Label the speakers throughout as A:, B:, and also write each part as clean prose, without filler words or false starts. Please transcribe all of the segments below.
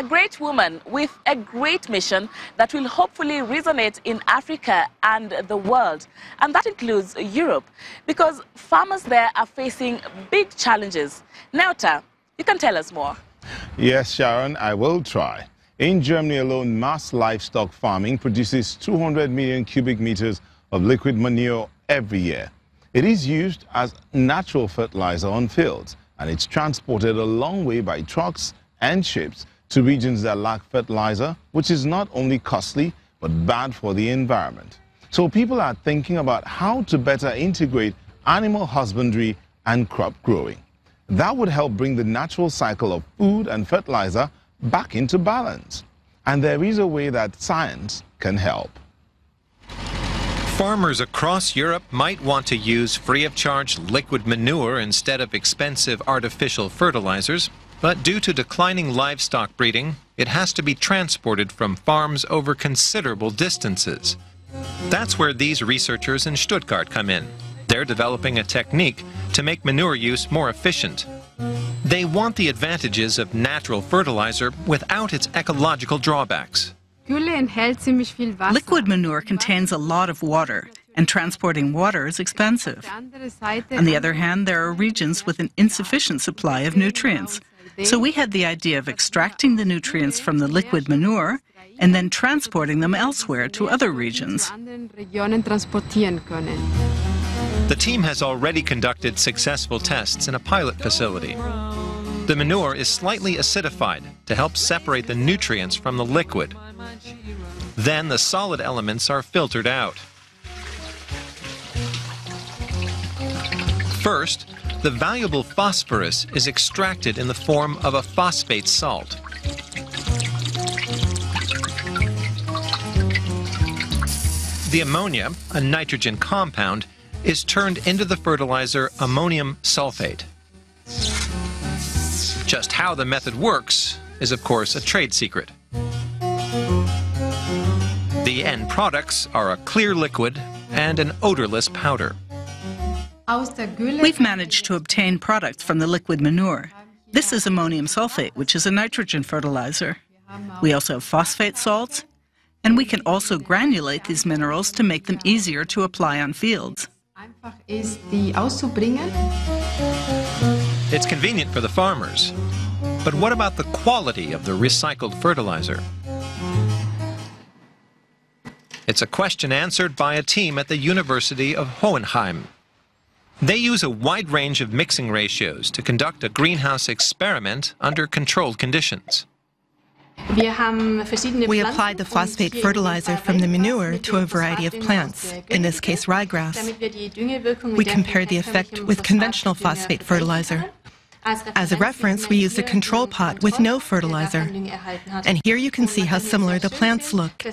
A: A great woman with a great mission that will hopefully resonate in Africa and the world. And that includes Europe, because farmers there are facing big challenges. Neuta, you can tell us more.
B: Yes, Sharon, I will try. In Germany alone, mass livestock farming produces 200 million cubic meters of liquid manure every year. It is used as natural fertilizer on fields, and it's transported a long way by trucks and ships to regions that lack fertilizer, which is not only costly, but bad for the environment. So people are thinking about how to better integrate animal husbandry and crop growing. That would help bring the natural cycle of food and fertilizer back into balance. And there is a way that science can help.
C: Farmers across Europe might want to use free-of-charge liquid manure instead of expensive artificial fertilizers, but due to declining livestock breeding, it has to be transported from farms over considerable distances. That's where these researchers in Stuttgart come in. They're developing a technique to make manure use more efficient. They want the advantages of natural fertilizer without its ecological drawbacks.
D: Liquid manure contains a lot of water, and transporting water is expensive. On the other hand, there are regions with an insufficient supply of nutrients. So we had the idea of extracting the nutrients from the liquid manure and then transporting them elsewhere to other regions.
C: The team has already conducted successful tests in a pilot facility. The manure is slightly acidified to help separate the nutrients from the liquid. Then the solid elements are filtered out. First, the valuable phosphorus is extracted in the form of a phosphate salt. The ammonia, a nitrogen compound, is turned into the fertilizer ammonium sulfate. Just how the method works is, of course, a trade secret. The end products are a clear liquid and an odorless powder.
D: We've managed to obtain products from the liquid manure. This is ammonium sulfate, which is a nitrogen fertilizer. We also have phosphate salts, and we can also granulate these minerals to make them easier to apply on fields.
C: It's convenient for the farmers. But what about the quality of the recycled fertilizer? It's a question answered by a team at the University of Hohenheim. They use a wide range of mixing ratios to conduct a greenhouse experiment under controlled conditions.
E: We applied the phosphate fertilizer from the manure to a variety of plants, in this case ryegrass. We compared the effect with conventional phosphate fertilizer. As a reference, we used a control pot with no fertilizer. And here you can see how similar the plants look.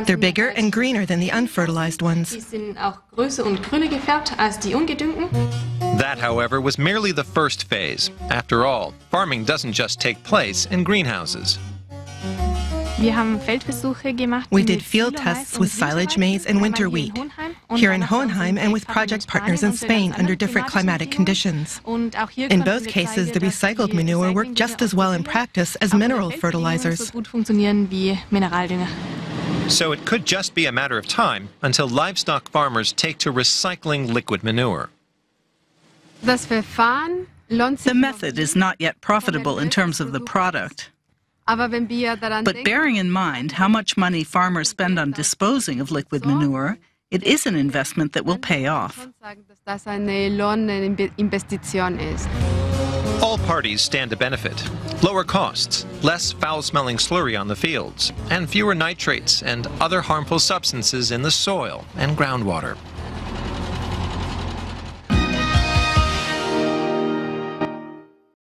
E: They're bigger and greener than the unfertilized ones.
C: That, however, was merely the first phase. After all, farming doesn't just take place in greenhouses.
E: We did field tests with silage maize and winter wheat, here in Hohenheim and with project partners in Spain under different climatic conditions. In both cases, the recycled manure worked just as well in practice as mineral fertilizers.
C: So it could just be a matter of time until livestock farmers take to recycling liquid manure.
D: The method is not yet profitable in terms of the product. But bearing in mind how much money farmers spend on disposing of liquid manure, it is an investment that will pay off.
C: All parties stand to benefit. Lower costs, less foul-smelling slurry on the fields, and fewer nitrates and other harmful substances in the soil and groundwater.